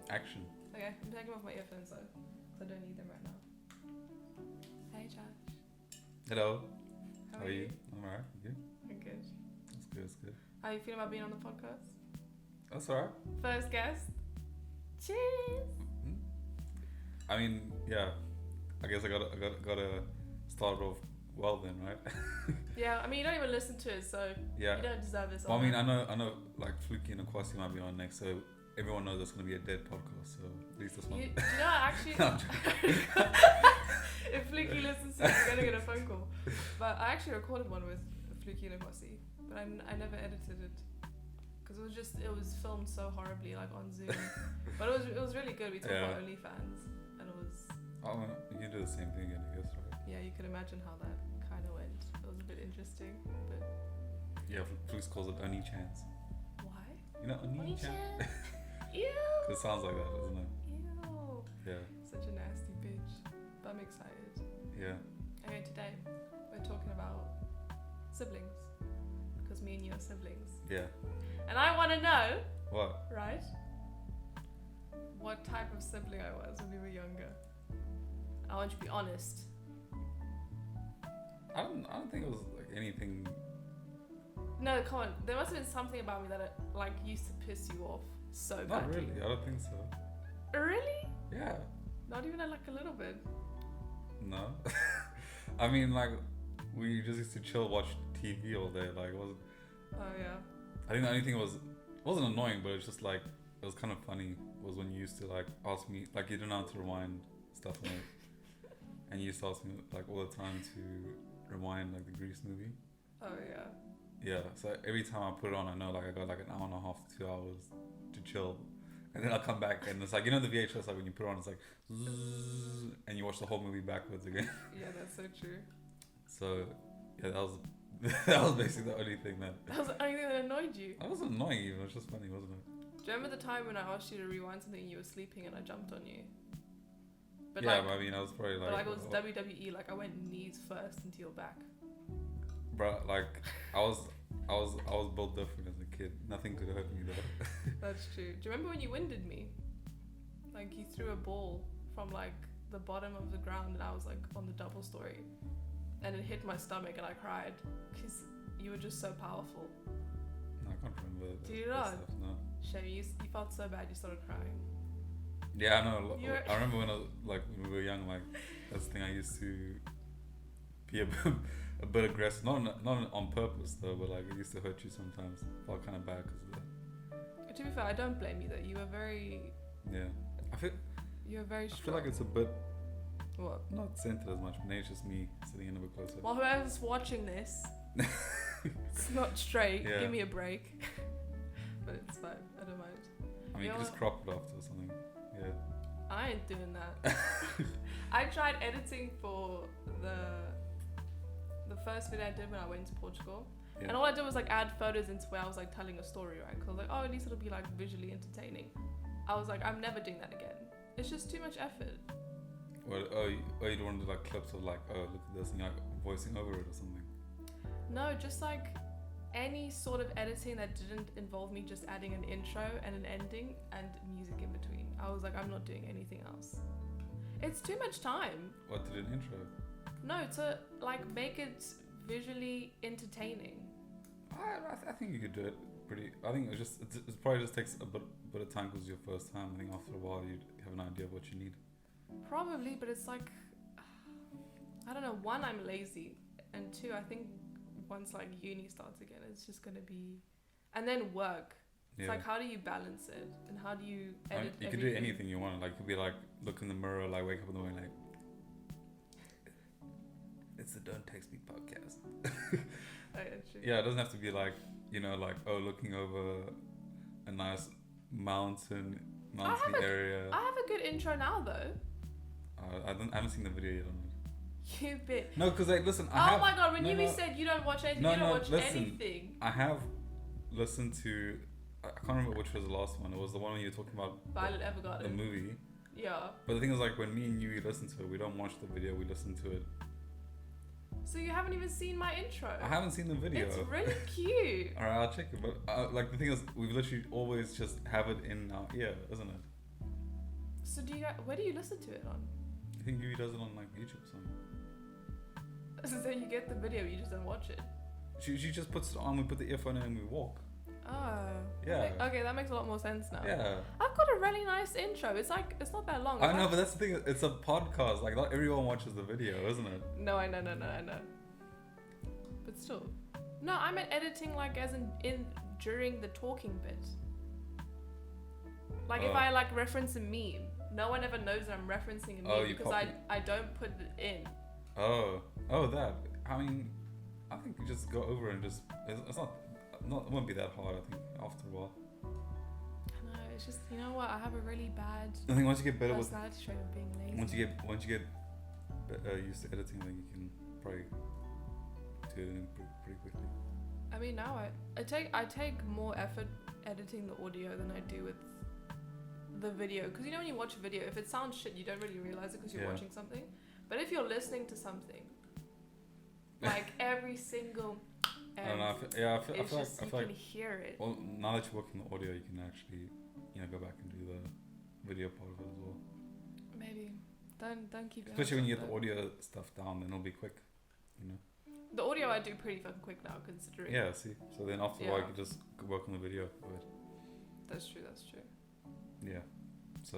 Action. Okay, I'm taking off my earphones though, because I don't need them right now. Hey Josh. Hello. How are you? I'm alright. You good? I'm good. That's good. That's good. How are you feeling about being on the podcast? That's alright. First guest. Cheers. I mean, yeah. I guess I gotta start off well then, right? Yeah, I mean you don't even listen to it, so Yeah. you don't deserve this. Well, I mean, I know, like Fluky and Akwasi might be on next, so everyone knows that's gonna be a dead podcast. So at least that's not. Do you know, actually, No, I'm joking. if Fluky listens to it, you're gonna get a phone call. But I actually recorded one with Fluky and Akwasi, but I never edited it because it was filmed so horribly, like on Zoom. But it was really good. We talked about OnlyFans, and it was. Oh, you can do the same thing again, I guess, right? Yeah, you can imagine how that kind of went. It was a bit interesting, but Yeah, Fluke calls it Only Chance. why? You know, Only Chance. Ew. It sounds like that, doesn't it? Ew. Yeah. Such a nasty bitch. But I'm excited. Yeah. Anyway, today we're talking about siblings because me and you are siblings, Yeah. and I want to know, What? right, what type of sibling I was when we were younger. I want you to be honest. I don't think it was like anything. No, come on. There must have been something about me that like used to piss you off so Not badly. really. I don't think so. Really? Yeah. Not even like a little bit. No. I mean, like, we just used to chill, watch TV all day. Like, it wasn't. Oh yeah. I think the only thing wasn't annoying, but it's just like it was kind of funny. Was when you used to like ask me, like, you didn't know how to rewind stuff on it, and you used to ask me like all the time to rewind like the Grease movie. Oh yeah. Yeah. So every time I put it on, I know like I got like an hour and a half to 2 hours to chill. And then I'll come back and it's like, you know, the VHS, like when you put it on, it's like, zzz, and you watch the whole movie backwards again. Yeah, that's so true. So, yeah, that was basically the only thing that. That was the only thing that annoyed you. That wasn't annoying even, it was just funny, wasn't it? Do you remember the time when I asked you to rewind something and you were sleeping and I jumped on you? But yeah, like, but I mean, I was probably like. but like it was WWE, like I went knees first into your back. Bro, like, I was built different as a kid. Nothing could hurt me though. That's true. Do you remember when you winded me? Like you threw a ball from like the bottom of the ground and I was like on the double story. And it hit my stomach and I cried because you were just so powerful. No, I can't remember. Do you that not? stuff, no. Shay, you felt so bad you started crying. Yeah, I know. You're- I remember when we were young, like, that's the thing I used to be a bit aggressive. Not on purpose though, but like it used to hurt you sometimes. Felt kind of bad because of that. To be fair, I don't blame you though. You were very Yeah. I very feel strong. like it's a bit What? not centered as much, but maybe it's just me sitting in a bit closer. Well, whoever's watching this, it's not straight. Yeah. Give me a break. But it's fine. I don't mind. I mean, you could just crop it after or something. Yeah. I ain't doing that. I tried editing for the first video I did when I went to Portugal. Yeah. And all I did was like add photos into where I was like telling a story, right? Because like, oh, at least it'll be like visually entertaining. I was like, I'm never doing that again. It's just too much effort. Well, you don't want to do like clips of like, oh, look at this, and you're like voicing over it or something. No, just like any sort of editing that didn't involve me just adding an intro and an ending and music in between. I was like, I'm not doing anything else. It's too much time. What, to do an intro? No, to like make it visually entertaining. I think you could do it pretty. I think it probably just takes a bit of time because it's your first time. I think after a while you'd have an idea of what you need. Probably, but it's like, I don't know, one, I'm lazy, and two, I think once like uni starts again, it's just gonna be, and then work. It's Yeah. like, how do you balance it, and how do you I mean, edit you could do anything you want. Like, you could be like, look in the mirror, like wake up in the morning, like, it's the Don't Text Me podcast. Oh, yeah, true. Yeah, it doesn't have to be like, you know, like, oh, looking over a nice mountain area. I have a good intro now though. I haven't seen the video yet on it. You bit. No, because like, listen, Oh my god, when you said you don't watch anything, No, you don't no, watch listen. anything. I have listened to. I can't remember which was the last one. It was the one when you were talking about Violet the Evergarden. movie. Yeah. But the thing is, like, when me and you listen to it, we don't watch the video. We listen to it. So you haven't even seen my intro. I haven't seen the video. It's really cute. Alright, I'll check it. But like the thing is, we've literally always just have it in our ear, isn't it? So where do you listen to it on? I think Yui does it on like YouTube or something. So you get the video, you just don't watch it. She just puts it on. We put the earphone in and we walk. Oh. Yeah. Okay, that makes a lot more sense now. Yeah. I've got a really nice intro. It's not that long. I know, but that's the thing. It's a podcast. Like not everyone watches the video, isn't it? No, I know. But still. No, I meant editing like as in during the talking bit. Like if I like reference a meme, no one ever knows that I'm referencing a meme because I don't put it in. Oh, that. I mean, I think you just go over and just it's not it won't be that hard. I think after a while. I know, it's just, you know what, I have a really bad I think once you get better with personality trait of being lazy. once you get used to editing, then you can probably do it pretty quickly. I mean, now I take more effort editing the audio than I do with the video, because you know when you watch a video, if it sounds shit, you don't really realize it because you're watching something. But if you're listening to something, like every single I don't know. I feel you like can hear it. well, now that you're working the audio, you can actually go back and do the video part of it as well. Maybe don't keep it. Especially when you get the audio stuff down, then it'll be quick. The audio I do pretty fucking quick now, considering. Yeah. See. So then after a while, you can just work on the video of it. That's true. Yeah. So.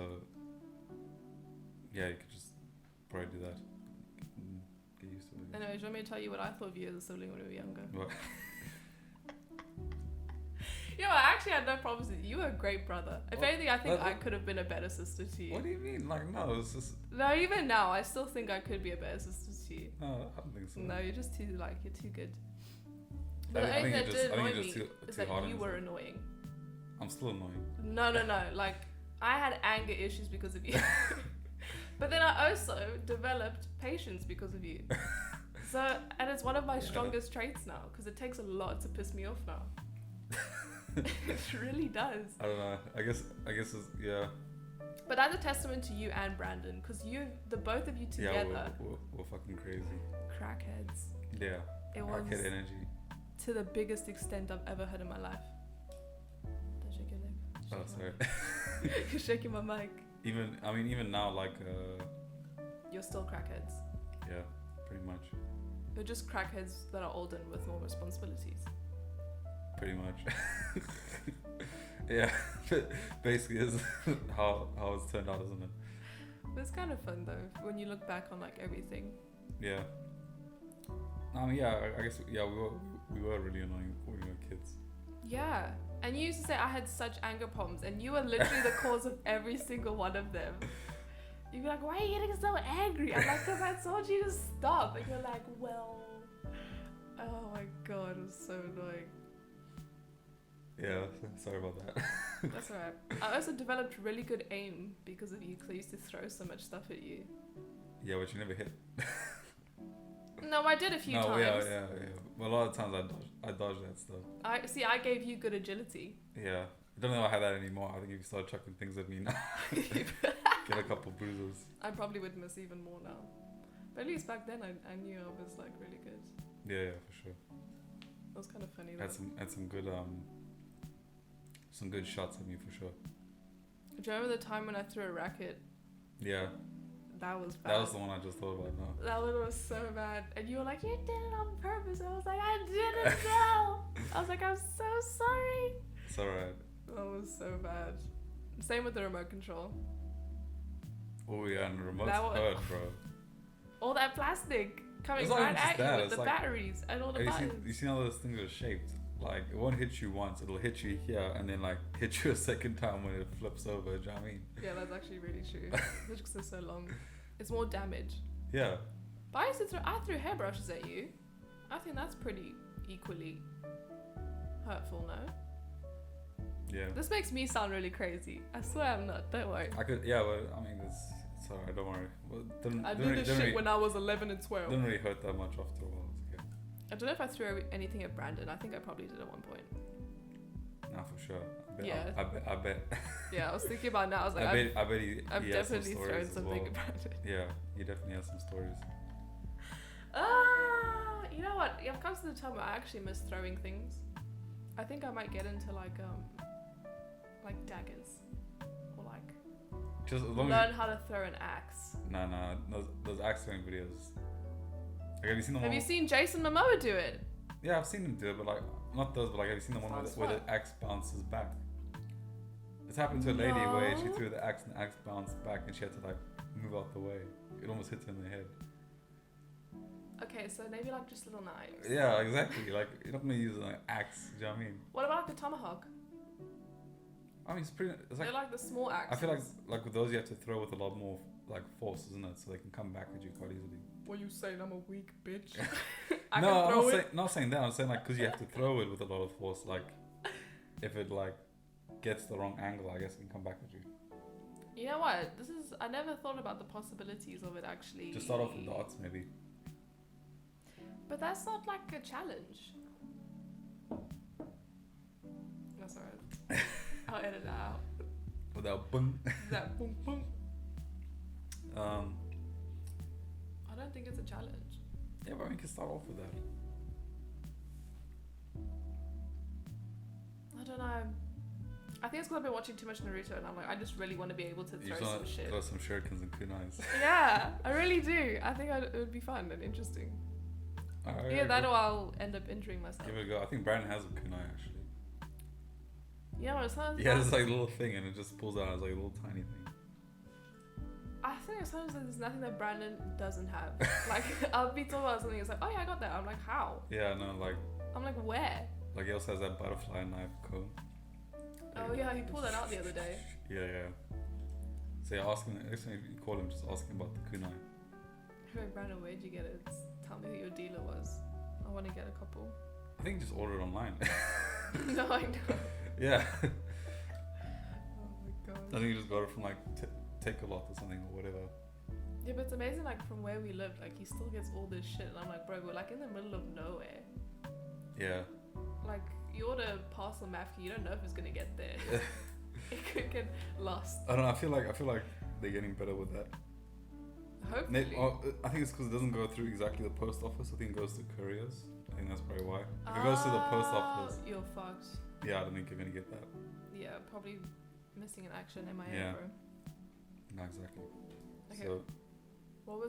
Yeah, you could just probably do that. Get used to it. Anyway, do you want me to tell you what I thought of you as a sibling when we were younger? What? I actually had no problems with you. You were a great brother. If anything, I think I could have been a better sister to you. What do you mean? Like, no, it's just... No, even now, I still think I could be a better sister to you. No, I don't think so. No, you're just you're too good. I But the only thing that did annoy me too is that hard you on were yourself. annoying. I'm still annoying. No. Like, I had anger issues because of you. But then I also developed patience because of you. So, and it's one of my strongest traits now, because it takes a lot to piss me off now. It really does. I don't know. I guess it's, yeah. But that's a testament to you and Brandon, because the both of you together. Yeah, we're fucking crazy. Crackheads. Yeah. It was Crackhead energy. to the biggest extent I've ever heard in my life. Don't shake your leg. Oh, sorry. You're shaking my mic. Even now, like, You're still crackheads. yeah, pretty much. You're just crackheads that are older and with more responsibilities. Pretty much. Yeah, basically is how it's turned out, isn't it? But it's kind of fun though when you look back on like everything. Yeah. I mean, yeah, I guess we were really annoying when we were kids. Yeah, and you used to say I had such anger problems, and you were literally the cause of every single one of them. You'd be like, "Why are you getting so angry?" I'm like, "Cause I told you to stop," and you're like, "Well." Oh my god, it was so annoying. Yeah, sorry about that. That's alright. I also developed really good aim because of you, because I used to throw so much stuff at you. Yeah, but you never hit. No, I did a few times. Yeah. Well, a lot of times I dodged that stuff. I gave you good agility. Yeah. I don't know if I have that anymore. I think if you start chucking things at me now, get a couple bruises. I probably would miss even more now. But at least back then I knew I was like really good. Yeah, for sure. It was kind of funny though. Had some good shots at me for sure. Do you remember the time when I threw a racket? Yeah. That was bad. That was the one I just thought about now. That one was so bad. And you were like, "You did it on purpose." I was like, "I didn't know." I was like, "I'm so sorry." It's alright. That was so bad. Same with the remote control. Oh yeah, and the remote's That one- hurt, bro. All that plastic coming It's not right even just at you that, with it's the like- batteries and all the Hey, buttons. you see how those things are shaped? Like, it won't hit you once, it'll hit you here and then like hit you a second time when it flips over, do you know what I mean? Yeah, that's actually really true. Because they're so long. It's more damage. Yeah. But I threw hairbrushes at you. I think that's pretty equally hurtful, no? Yeah. This makes me sound really crazy. I swear I'm not, don't worry. But I mean, it's alright, don't worry. Well, I did this shit when I was 11 and 12. Didn't really hurt that much after a while, it's okay. I don't know if I threw anything at Brandon. I think I probably did at one point. Nah, for sure. Yeah. I bet. Yeah, I was thinking about it now. I was like, I bet I've he has some definitely stories thrown as something well. at Brandon. Yeah, he definitely has some stories. You know what? I've come to the time where I actually miss throwing things. I think I might get into like daggers or like Just as long learn how to throw an axe. Nah. Those axe throwing videos. Like, have you seen the Have one? you seen Jason Momoa do it? Yeah, I've seen him do it, but like not those. But like, have you seen the one Sounds where fun. the axe bounces back? It's happened to a lady where she No. threw the axe and the axe bounced back, and she had to like move out the way. It almost hit her in the head. Okay, so maybe like just little knives. Yeah, exactly. Like you're not gonna use an axe. Do you know what I mean? What about like the tomahawk? I mean, it's pretty. It's like They're like the small axes. I feel like with those you have to throw with a lot more like force, isn't it? So they can come back at you quite easily. What you saying? I'm a weak bitch. No, I'm not saying that. I'm saying like because you have to throw it with a lot of force. Like if it like gets the wrong angle, I guess it can come back at you. You know what? I never thought about the possibilities of it actually. Just start off with darts, maybe. But that's not like a challenge. That's alright. I'll edit that out. Without boom. That boom boom. Um. I don't think it's a challenge. Yeah, but we can start off with that. I don't know. I think it's because I've been watching too much Naruto and I'm like, I just really want to be able to You throw just some want to shit. throw some shurikens and kunais. Yeah, I really do. I think it would be fun and interesting. Alright, Yeah, that or I'll end up injuring myself. give it a go. I think Brandon has a kunai actually. Yeah, it's not. He has this like little thing and it just pulls out as like a little tiny thing. I think sometimes there's nothing that Brandon doesn't have. Like, I'll be talking about something, it's like, oh yeah, I got that. I'm like, how? Yeah, no, I'm like, where? like he also has that butterfly knife comb. Oh yeah, he pulled that out the other day. Yeah. So yeah, ask him. Next time you call him, just ask him about the kunai. Hey, Brandon, where'd you get it? Tell me who your dealer was. I want to get a couple. I think just order it online. No, I know. Yeah. Oh my I god. think you just got it from like Take-A-Lot or something or whatever. Yeah, but it's amazing, like, from where we live, like, he still gets all this shit. And I'm like, bro, we're like in the middle of nowhere. Yeah. Like, you order a parcel Mafki, you don't know if it's gonna get there. It could get lost. I don't know. I feel like they're getting better with that. Hopefully. I think it's because it doesn't go through exactly the post office. I think it goes to couriers. I think that's probably why. If it goes to the post office, You're fucked. yeah, I don't think you're gonna get that. Yeah, probably missing an action in my Yeah. head, bro. No, exactly. Okay. So What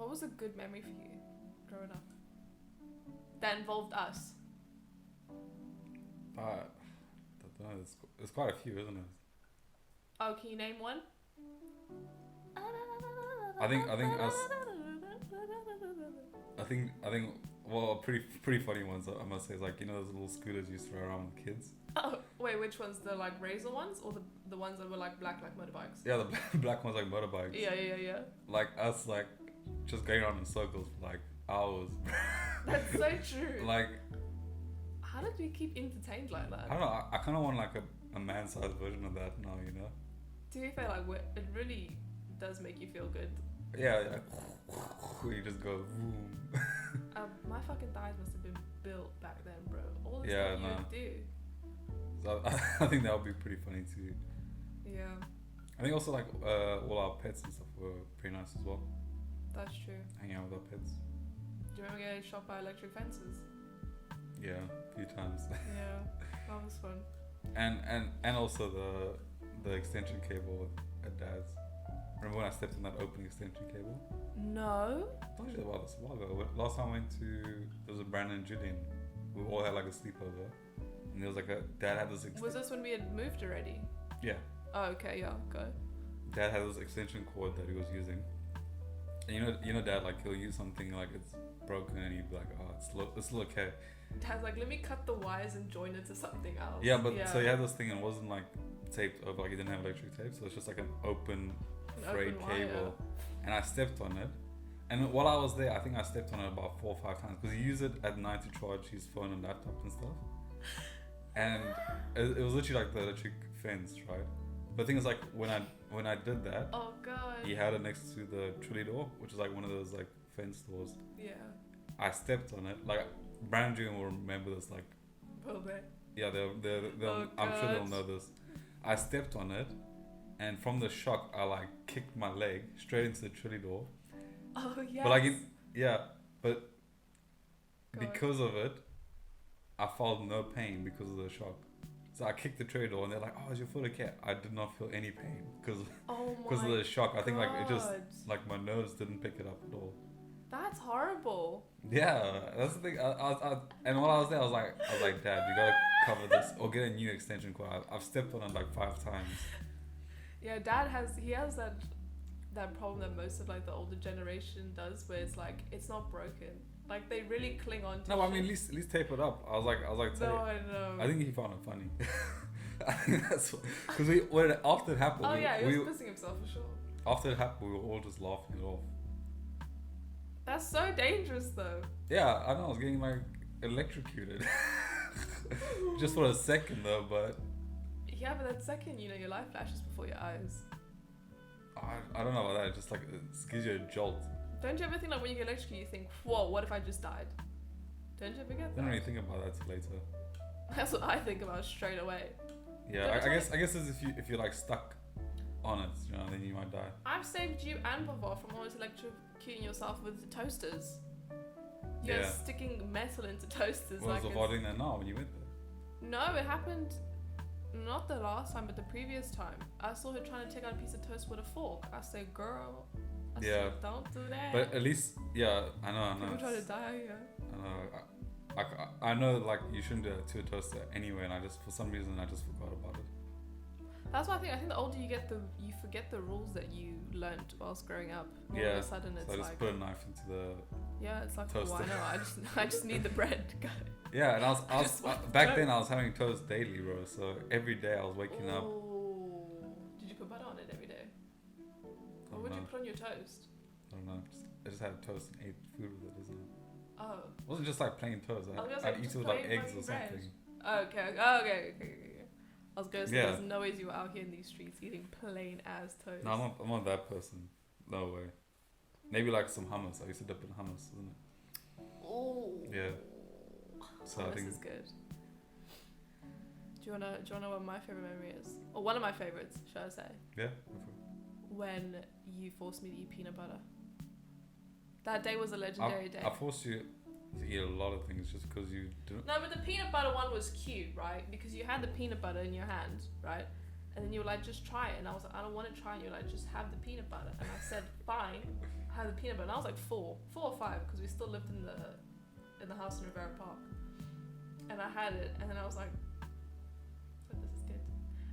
was a good memory for you growing up that involved us? I don't know. There's quite a few, isn't it? Oh, can you name one? I think us. I think well, pretty funny ones I must say is like, you know, those little scooters you used to ride around with kids. Oh, wait, which ones? The like razor ones or the ones that were like black like motorbikes? Yeah, the black ones like motorbikes. Yeah. Like us, like just going around in circles for like hours. That's so true. Like How did we keep entertained like that? I don't know. I kind of want like a man-sized version of that now. You know. To be fair, like it really does make you feel good. Yeah. You just go boom. My fucking thighs must have been built back then, bro. All the Yeah, stuff you no. would do. So I think that would be pretty funny too. Yeah, I think also like all our pets and stuff were pretty nice as well. that's true. Hanging out with our pets. Do you remember getting shot by electric fences? Yeah, a few times. Yeah, that was fun. And also the extension cable at Dad's. Remember when I stepped on that open extension cable? No. I told you about this a while ago. Last time I went to, there was a Brandon and Julian. We all had like a sleepover. And there was like Dad had this Was this when we had moved already? Yeah. Oh, okay, yeah, go. Dad had this extension cord that he was using. And you know Dad, like he'll use something like it's broken and he'd be like, oh, it's still okay. Dad's like, let me cut the wires and join it to something else. Yeah, but so he had this thing and it wasn't like taped over, like he didn't have electric tape, so it's just like an open frayed open wire. cable. And I stepped on it. And while I was there, I think I stepped on it about 4 or 5 times because he used it at night to charge his phone and laptop and stuff. And it was literally like the electric fence, right? But the thing is, like when I did that, Oh god. he had it next to the trolley door, which is like one of those like fence doors. Yeah. I stepped on it. Like Brandon Jr. will remember this. Like Will they? yeah, they'll Oh, I'm sure they'll God. know this. I stepped on it, and from the shock, I like kicked my leg straight into the trolley door. Oh yeah. But like but God. because of it, I felt no pain because of the shock. So I kicked the tray door and they're like, "Oh, is your foot okay?" I did not feel any pain because Oh of my the shock. I think like it just God. like my nose didn't pick it up at all. That's horrible. Yeah, that's the thing. And while I was there, I was like, Dad, you gotta cover this or get a new extension cord. I've stepped on it like 5 times. Yeah, Dad has that problem that most of like the older generation does, where it's like it's not broken. Like they really cling on to. No, I shit. mean at least tape it up. I was like, No, I know. I think he found it funny. I think that's because after it happened. Oh yeah, he we, was pissing himself for sure. after it happened, we were all just laughing it off. That's so dangerous though. Yeah, I know. I was getting like electrocuted. Just for a second though, but Yeah, but that second, your life flashes before your eyes. I don't know about that. It just like it gives you a jolt. Don't you ever think like when you get electrocuted, you think, whoa, what if I just died? Don't you ever get I that? don't really think about that till later. That's what I think about straight away. Yeah, I guess it's if you're like stuck on it, then you might die. I've saved you and Papa from always electrocuting yourself with toasters. You're Yeah. sticking metal into toasters. Well, like was avoiding that now when you went there. No, it happened not the last time, but the previous time. I saw her trying to take out a piece of toast with a fork. I said, girl, Yeah. don't do that. But at least, yeah, I know. People try to die, yeah. I know. I know, like you shouldn't do it to a toaster anyway, and for some reason I just forgot about it. That's why I think the older you get, you forget the rules that you learned whilst growing up. All of a sudden it's so I just like, put a knife into the it's like, toaster. why not? I just need the bread. Yeah, and I was Just want back toast. then I was having toast daily, bro. So every day I was waking up. Ooh. Did you put butter on it every day? What would you put on your toast? I don't know. I just had toast and ate food with it, isn't it? Oh. It wasn't just like plain toast. I was gonna I'd say, eat just it with like plain eggs or fucking bread. something. Okay. I was gonna say, Yeah. there's no ways you were out here in these streets eating plain as toast. No, I'm not that person. No way. Maybe like some hummus. I used to dip in hummus, isn't it? Oh. Yeah. So I Hummus think is good. Do you wanna know what my favorite memory is? Or one of my favorites, should I say? yeah. When you forced me to eat peanut butter. That day was a legendary day. I forced you to eat a lot of things just because you didn't. No, but the peanut butter one was cute, right? Because you had the peanut butter in your hand, right? And then you were like, just try it. And I was like, I don't want to try. And you were like, just have the peanut butter. And I said, fine, have the peanut butter. And I was like 4 or 5, because we still lived in the house in Rivera Park. And I had it, and then I was like, this is good.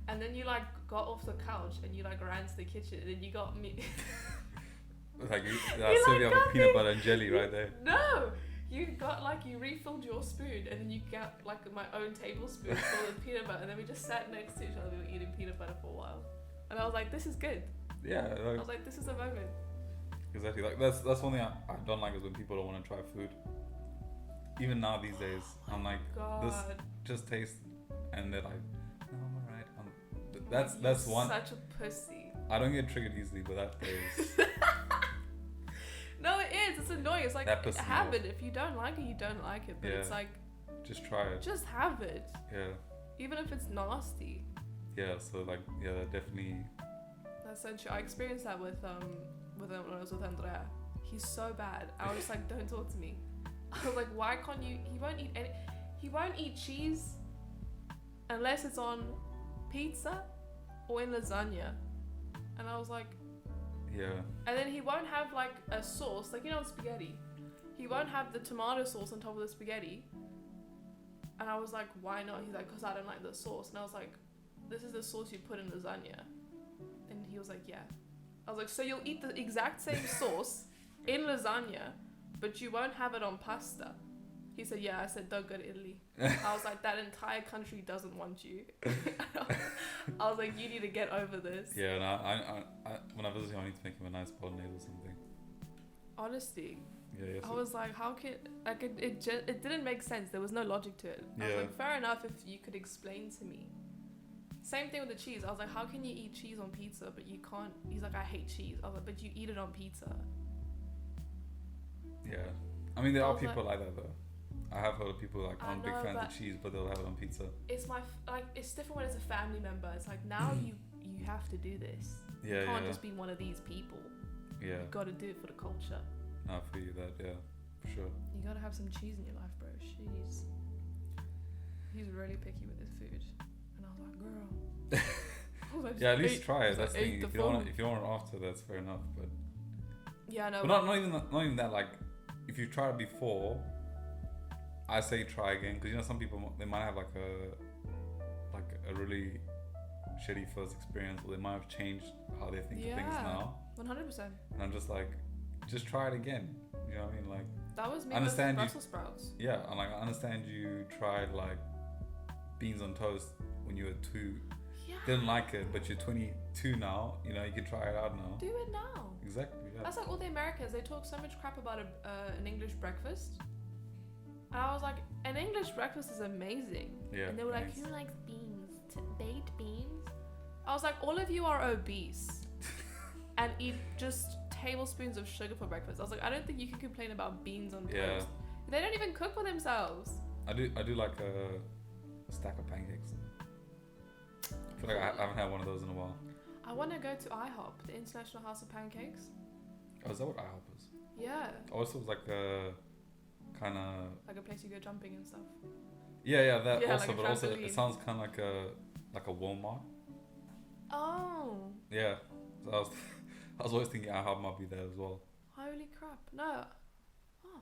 And then you like got off the couch and you like ran to the kitchen, and then you got me. Like You serve you like up a that peanut thing? butter and jelly right there. No! You got like, you refilled your spoon, and then you got like my own tablespoon full of peanut butter, and then we just sat next to each other. We were eating peanut butter for a while, and I was like, "This is good." Yeah, I was like, "This is a moment." exactly. Like that's one thing I don't like is when people don't want to try food. Even now these days, I'm like, God, just taste, and they're like, no, I'm alright. That's You're one. Such a pussy. I don't get triggered easily, but that is. No, it is. It's annoying. It's like That pisses me have off. it. If you don't like it, you don't like it. But it's Yeah. like Just try it. just have it, Yeah. even if it's nasty. Yeah. So like, yeah, that definitely. That's so true. I experienced that with when I was with Andrea. He's so bad. I was just like, don't talk to me. I was like, why can't you? He won't eat any. He won't eat cheese unless it's on pizza or in lasagna. And I was like, Yeah. and then he won't have like a sauce, like spaghetti. He won't have the tomato sauce on top of the spaghetti. And I was like, why not? He's like, because I don't like the sauce. And I was like, this is the sauce you put in lasagna. And he was like, yeah. I was like, so you'll eat the exact same sauce in lasagna, but you won't have it on pasta. He said, yeah. I said, don't go to Italy. I was like, that entire country doesn't want you. I was like, you need to get over this. Yeah. And I when I visit him, I need to make him a nice bolognese or something. Honestly, Yeah. I was like, how can it didn't make sense. There was no logic to it. I was Yeah. like, fair enough if you could explain to me. Same thing with the cheese. I was like, how can you eat cheese on pizza but you can't? He's like, I hate cheese. I was like, but you eat it on pizza. Yeah. I mean, there I are was people like that though. I have heard of people like I aren't big know, fans of but- cheese, but they'll have it on pizza. It's it's different when it's a family member. It's like now you have to do this. Yeah. You can't Yeah. just be one of these people. Yeah. You got to do it for the culture. No, I feel you that. Yeah. For sure. You got to have some cheese in your life, bro. Jeez. He's really picky with his food, and was like, girl. I was like, Yeah, at just least ate- try it. just That's the ate thing. the If you don't want phone. it, if you don't want it after, that's fair enough. But Yeah, no. but not even that. Like, if you tried it before, I say try again, because you know some people they might have like a really shitty first experience, or they might have changed how they think of things Yeah. now. 100%. And I'm just like, just try it again. You know what I mean? Like, That was me I with understand you- Brussels sprouts. yeah, and like I understand you tried like beans on toast when you were 2, Yeah. didn't like it, but you're 22 now. You know, you can try it out now. Do it now. Exactly. Yeah. That's like all the Americans. They talk so much crap about an English breakfast. And I was like, an English breakfast is amazing. Yeah. And they were like, nice. who likes beans? Baked beans? I was like, all of you are obese and eat just tablespoons of sugar for breakfast. I was like, I don't think you can complain about beans on Yeah. toast. They don't even cook for themselves. I do like a stack of pancakes. I feel like I haven't had one of those in a while. I want to go to IHOP, the International House of Pancakes. Oh, is that what IHOP is? Yeah. Oh, it was like a kind of. Like a place you go jumping and stuff. Yeah, that Yeah, also, like a but also trampoline. it sounds kind of like a Walmart. Oh. Yeah, so I was always thinking IHOP might be there as well. Holy crap. No. Oh.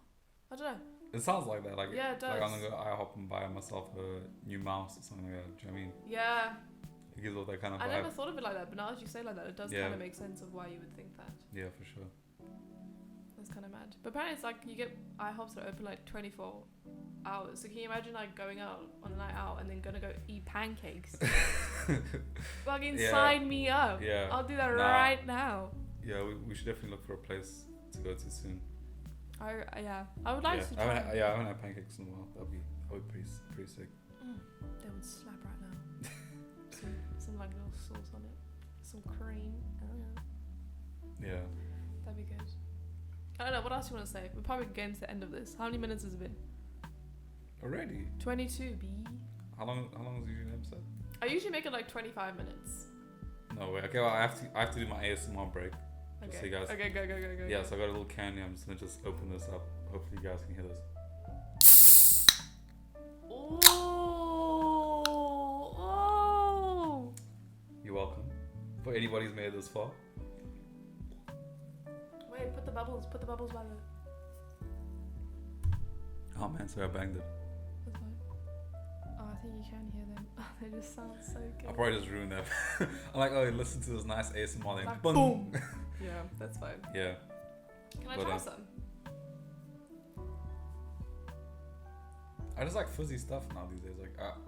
I don't know. It sounds like that. Like, Yeah, it like I'm does. gonna go to IHOP and buy myself a new mouse or something like that. Do you know what I mean? Yeah. It gives all that kind of I vibe. never thought of it like that, but now that you say like that, it does Yeah. kind of make sense of why you would think that. Yeah, for sure. That's kind of mad. But apparently it's like you get IHOPs that are open like 24 hours. So can you imagine like going out on a night out and then gonna go eat pancakes? Fucking Yeah. sign me up. Yeah. I'll do that Nah. right now. Yeah, we should definitely look for a place to go to soon. I would like yeah, to I try. haven't had pancakes in a while. That would be pretty sick. They would slap right now. some like little sauce on it, some cream. Yeah. That'd be good. I don't know. What else you want to say? We're probably getting to the end of this. How many minutes has it been? Already? 22. B. How long is usually an episode? I usually make it like 25 minutes. No way. Okay, well I have to do my ASMR break. Just Okay. so you guys. Okay, go. Yeah, so I got a little candy. I'm just gonna open this up. Hopefully you guys can hear this. Oh. You're welcome. For anybody who's made it this far. Wait, put the bubbles by the. Oh man, sorry I banged it. That's fine. Oh, I think you can hear them. They just sound so good. I probably just ruined that. I'm like, oh, listen to this nice ASMR. Then Like, boom. Yeah, that's fine. Yeah. Can I But, try some? I just like fizzy stuff now these days.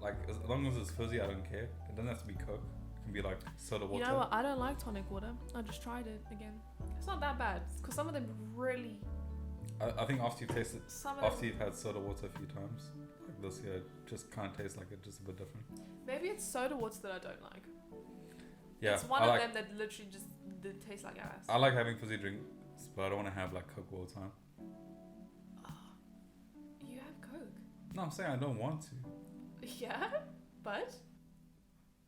Like as long as it's fizzy, I don't care. It doesn't have to be Coke. It can be like soda water. You know what? I don't like tonic water. I just tried it again. It's not that bad because some of them really. I think after you've tasted, Some of after them. you've had soda water a few times, like this year, it just kind of tastes like it's just a bit different. Maybe it's soda water that I don't like. Yeah, It's one I of like them that literally just tastes like ass. I like having fizzy drinks, but I don't want to have like Coke all the time. You have Coke. No, I'm saying I don't want to. Yeah, but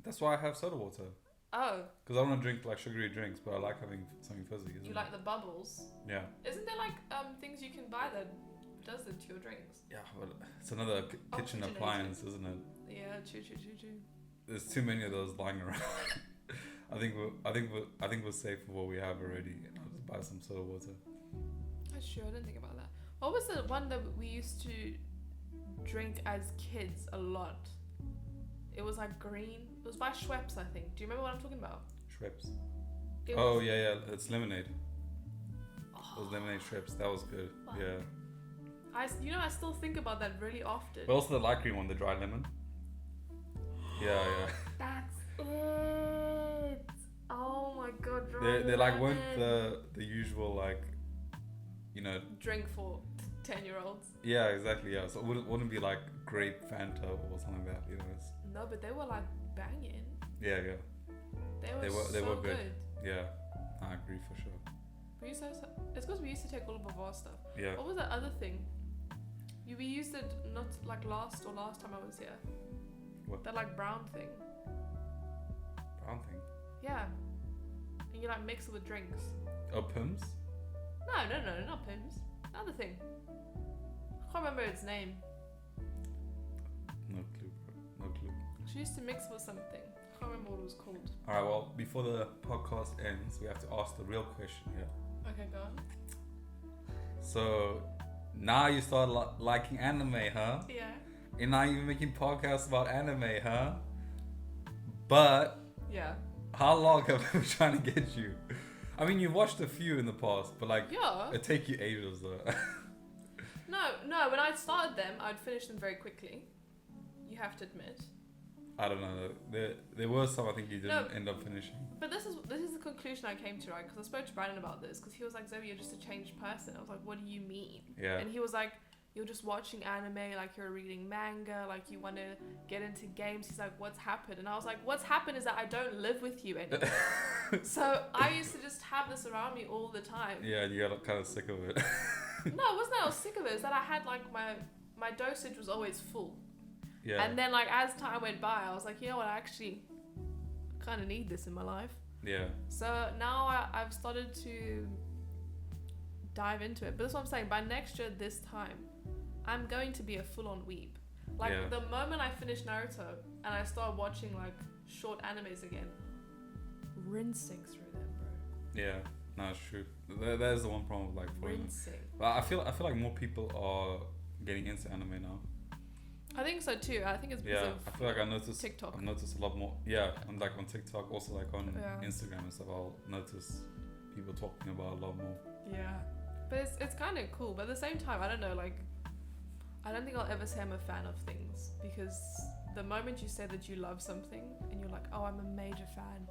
That's why I have soda water. oh, Because I want to drink like sugary drinks, but I like having something fizzy. Isn't you it? like the bubbles? Yeah. Isn't there like things you can buy that does it to your drinks? Yeah, but it's another kitchen Oxygenated. appliance, isn't it? Yeah, true. There's too many of those lying around. I think we're safe with what we have already. And I'll just buy some soda water. That's true. I didn't think about that. What was the one that we used to drink as kids a lot? It was like green. It was by Schweppes, I think. Do you remember what I'm talking about? Schweppes. It Oh was- yeah, it's lemonade. It was lemonade Schweppes. That was good. Wow. Yeah. I still think about that really often. But also the light green one, the dry lemon. Yeah. That's it. Oh my god, They like weren't the usual like, you know. drink for 10-year-olds. Yeah, exactly. Yeah. So it wouldn't be like grape Fanta or something like that. You know. No, but they were like banging. Yeah. They were They so were good. good. Yeah. I agree for sure. It's because we used to take all of our stuff. Yeah. What was that other thing? We used it not like last time I was here. What? That like brown thing. Brown thing. Yeah. And you like mix it with drinks. Oh, Pims? No, not Pims. Another thing. I can't remember its name. No clue, bro. No clue. She used to mix with something. I can't remember what it was called. All right. Well, before the podcast ends, we have to ask the real question here. Okay, go on. So now you start liking anime, huh? Yeah. And now you're making podcasts about anime, huh? But Yeah. how long have I been trying to get you? I mean, you've watched a few in the past, but like, Yeah. it take you ages though. No. When I started them, I'd finish them very quickly. You have to admit. I don't know. There were some I think you didn't end up finishing. But this is the conclusion I came to, right? Because I spoke to Brandon about this, because he was like, Zoe, you're just a changed person. I was like, what do you mean? Yeah. And he was like, you're just watching anime, like you're reading manga, like you want to get into games. He's like, what's happened? And I was like, what's happened is that I don't live with you anymore. So I used to just have this around me all the time. Yeah, and you got kind of sick of it. No, it wasn't that I was sick of it. It's that I had like my dosage was always full. Yeah. And then like as time went by, I was like, you know what, I actually kind of need this in my life. Yeah. So now I've started to dive into it. But that's what I'm saying. By next year, this time, I'm going to be a full-on weeb. Like Yeah. the moment I finish Naruto and I start watching like short animes again, rinsing through them, bro. Yeah. No, it's true. There's the one problem with like following. Rinsing. But I feel like more people are getting into anime now. I think so too. I think it's because Yeah, of I feel like TikTok. I've noticed a lot more. Yeah, and like on TikTok, also like on Yeah. Instagram and stuff. I'll notice people talking about a lot more. Yeah. But it's kind of cool. But at the same time, I don't know, like, I don't think I'll ever say I'm a fan of things, because the moment you say that you love something and you're like, oh, I'm a major fan,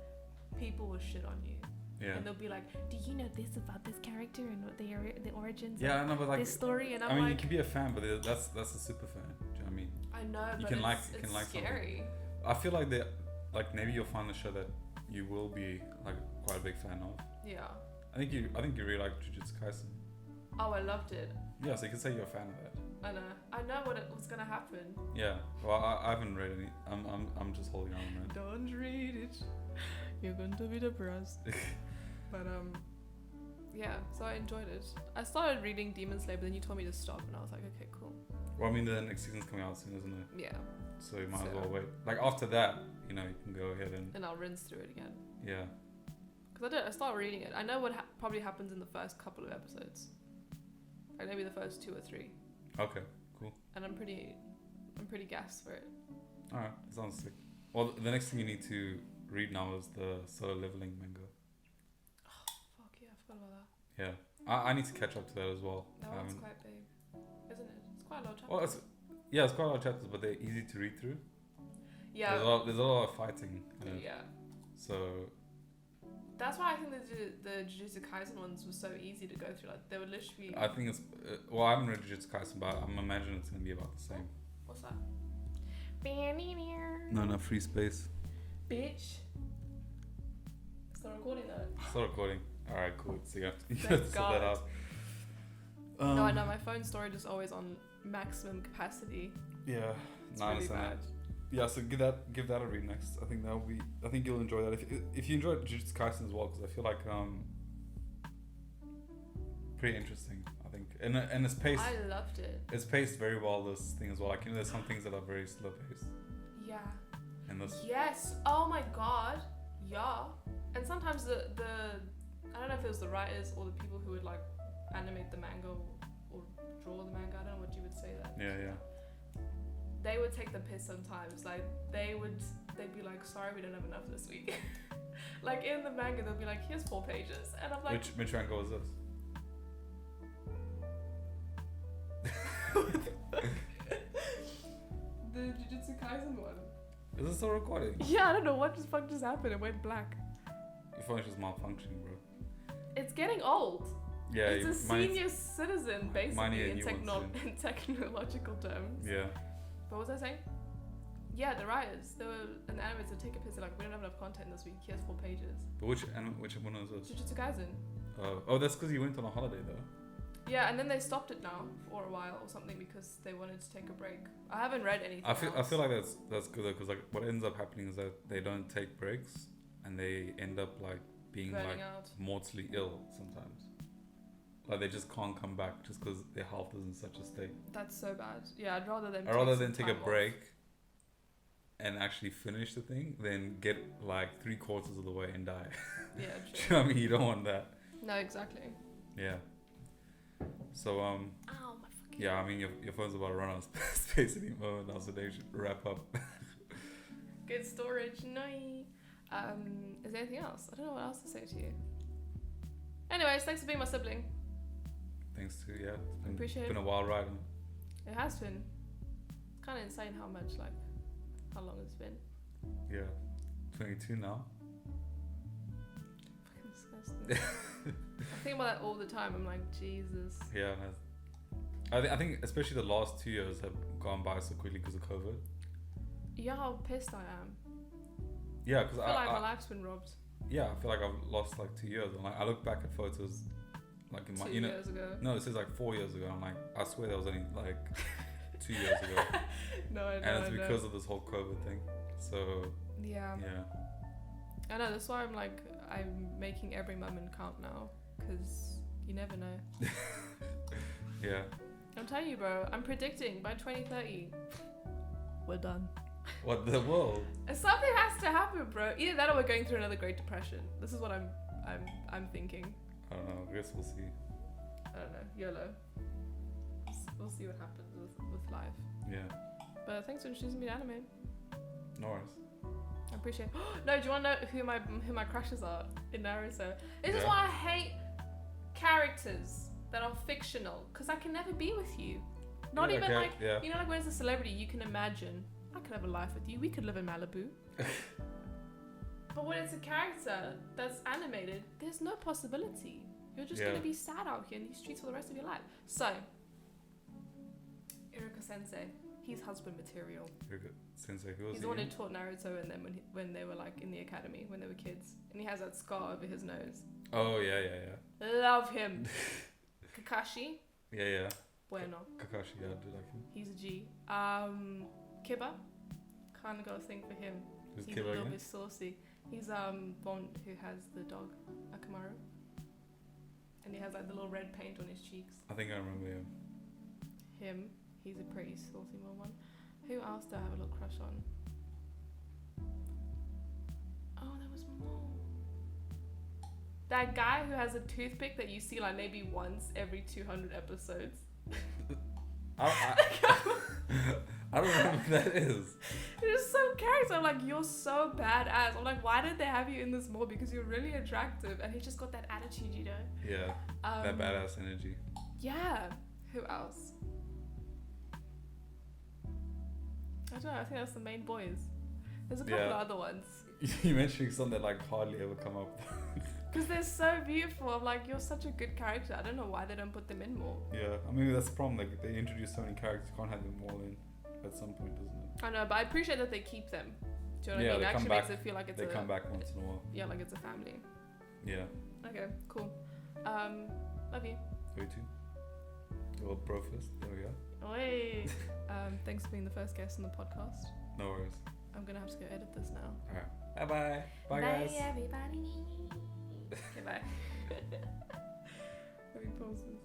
people will shit on you. Yeah. And they'll be like, do you know this about this character and what the origins Yeah, I of know, but like, this story? And I'm I mean, you like, can be a fan, but that's a super fan. Do you know what I mean? I know, you but can it's, like- you it's can like something. scary. I feel like maybe you'll find a show that you will be like quite a big fan of. Yeah. I think you really like Jujutsu Kaisen. Oh, I loved it. Yeah, so you can say you're a fan of that. I know what's gonna happen. Yeah. Well, I haven't read any. I'm just holding on, man. Don't read it. You're going to be depressed. But yeah. So I enjoyed it. I started reading Demon Slayer, but then you told me to stop, and I was like, okay, cool. Well, I mean, the next season's coming out soon, isn't it? Yeah. So you might as So- well wait. Like after that, you know, you can go ahead and And I'll rinse through it again. yeah. Because I started reading it. I know what probably happens in the first couple of episodes. Like maybe the first 2 or 3. Okay. Cool. And I'm pretty gassed for it. All right. That sounds sick. Well, the next thing you need to read now is the Solo Leveling manga. Fuck yeah, I forgot about that. Yeah. I need to catch up to that as well. That one's quite big, isn't it? It's quite a lot of chapters. Well, it's quite a lot of chapters, but they're easy to read through. Yeah. There's a lot of fighting. In it. Yeah. So That's why I think the Jujutsu Kaisen ones were so easy to go through. Like they were literally. I think it's well, I haven't read Jujutsu Kaisen, but I'm imagining it's gonna be about the same. What's that? No, free space. Bitch. It's not recording though. Still recording. All right, cool. So you have to Thank sort that God. out. No, I know my phone storage is always on maximum capacity. Yeah, It's no, I really understand bad. that. Yeah, so give that a read next. I think I think you'll enjoy that if you enjoyed Jujutsu Kaisen as well, because I feel like pretty interesting. I think and it's paced. I loved it. It's paced very well. This thing as well. Like there's some things that are very slow paced. Yeah. And this. Yes. Oh my God. Yeah. And sometimes the I don't know if it was the writers or the people who would like animate the manga or draw the manga. I don't know what you would say that. Yeah. They would take the piss sometimes. Like they'd be like, sorry, we don't have enough this week. Like in the manga, they'll be like, here's 4 pages, and I'm like, Which manga is this? the Jujutsu Kaisen one. Is this still recording? Yeah, I don't know what the fuck just happened. It went black. Your phone is just malfunctioning, bro. It's getting old. Yeah, It's a senior citizen, basically, need a in, new one in technological terms. Yeah. What was I saying? Yeah, the writers. They were an animator take a piss. They're like, we don't have enough content this week. Here's 4 pages. But which one is this? Jujutsu Kaisen. Oh, that's because you went on a holiday though. Yeah, and then they stopped it now for a while or something because they wanted to take a break. I haven't read anything. I feel else. like that's good though, because like what ends up happening is that they don't take breaks and they end up like being Burning like out. mortally ill sometimes. Like they just can't come back just because their health is in such a state. That's so bad. Yeah, I'd rather them. I'd rather some than take a time off. break and actually finish the thing than get like 3/4 of the way and die. Yeah, Do you true. know what I mean? You don't want that. No, exactly. Yeah. So Ow, my fucking. yeah, I mean your phone's about to run out of space any moment now, so they should wrap up. Good storage. No. Is there anything else? I don't know what else to say to you. Anyways, thanks for being my sibling. Thanks to it's Appreciate been it. a wild ride. It has been. It's kind of insane how long it's been. Yeah, 22 now. Fucking disgusting. I think about that all the time. I'm like, Jesus. Yeah, I think especially the last 2 years have gone by so quickly because of COVID. You know how pissed I am. Yeah, because I feel like my life's been robbed I feel like I've lost like 2 years. And like I look back at photos, like in my 2 you know years ago. no, it says like 4 years ago. I'm like I swear that was only like 2 years ago. No, I know. And it's I know. because of this whole COVID thing. So Yeah. yeah, I know. That's why I'm making every moment count now, because you never know. yeah. I'm telling you, bro. I'm predicting by 2030, we're done. What the world? Something has to happen, bro. Either that or we're going through another Great Depression. This is what I'm thinking. I don't know. I guess we'll see. I don't know. YOLO. We'll see what happens with life. Yeah. But thanks for introducing me to anime. No worries. I appreciate it. No, do you want to know who my crushes are in Naruto? This is Yeah. why I hate characters that are fictional, because I can never be with you. Not Yeah, even okay, like, yeah. you know, like when it's a celebrity, you can imagine, I could have a life with you. We could live in Malibu. But when it's a character that's animated, there's no possibility. You're just Yeah. going to be sad out here in these streets for the rest of your life. So, Iruka Sensei, he's husband material. Very good. Sensei, who was He's the one who taught Naruto and then when they were like in the academy, when they were kids. And he has that scar over his nose. Oh yeah. Love him. Kakashi, Yeah. bueno. Kakashi, yeah, I do like him. He's a G. Kiba, can't go a thing for him. Who's He's Kiba a little again? bit saucy. He's one who has the dog, Akamaru. And he has like the little red paint on his cheeks. I think I remember him. Him, he's a pretty saucy little one. Who else do I have a little crush on? Oh, there was more. That guy who has a toothpick that you see like maybe once every 200 episodes. I don't know who that is. It's just some character. I'm like, you're so badass. I'm like, why did they have you in this more? Because you're really attractive. And he just got that attitude, you know? Yeah, that badass energy. Yeah. Who else? I don't know. I think that's the main boys. There's a couple Yeah. of other ones. You mentioning something that like hardly ever come up. Because they're so beautiful. I'm like, you're such a good character. I don't know why they don't put them in more. Yeah, I mean that's the problem. Like they introduce so many characters, you can't have them all in at some point, doesn't it? I know, but I appreciate that they keep them. Do you know what I Yeah, mean? they It come actually back- makes it feel like it's They a... come back once in a while. Yeah, like it's a family. Yeah, Okay, cool. Love you. you too. Well, bro first. There we go. Oi. Thanks for being the first guest on the podcast. No worries. I'm gonna have to go edit this now. All right. Bye. Bye guys. everybody. Okay, bye. Let me pause this.